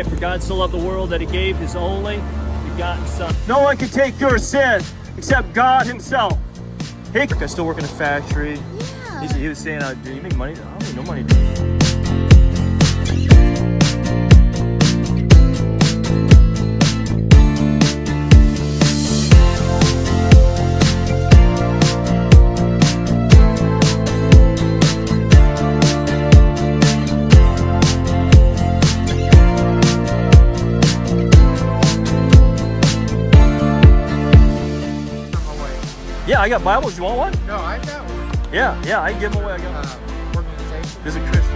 say, for God so loved the world that he gave his only begotten son. No one can take your sin except God himself. Hey, I still work in a factory. Yeah. He was saying, do you make money? I don't make no money, dude. Yeah, I got Bibles. You want one? No, I got one. Yeah, I can give them away. I got one. Organization. There's a Christian.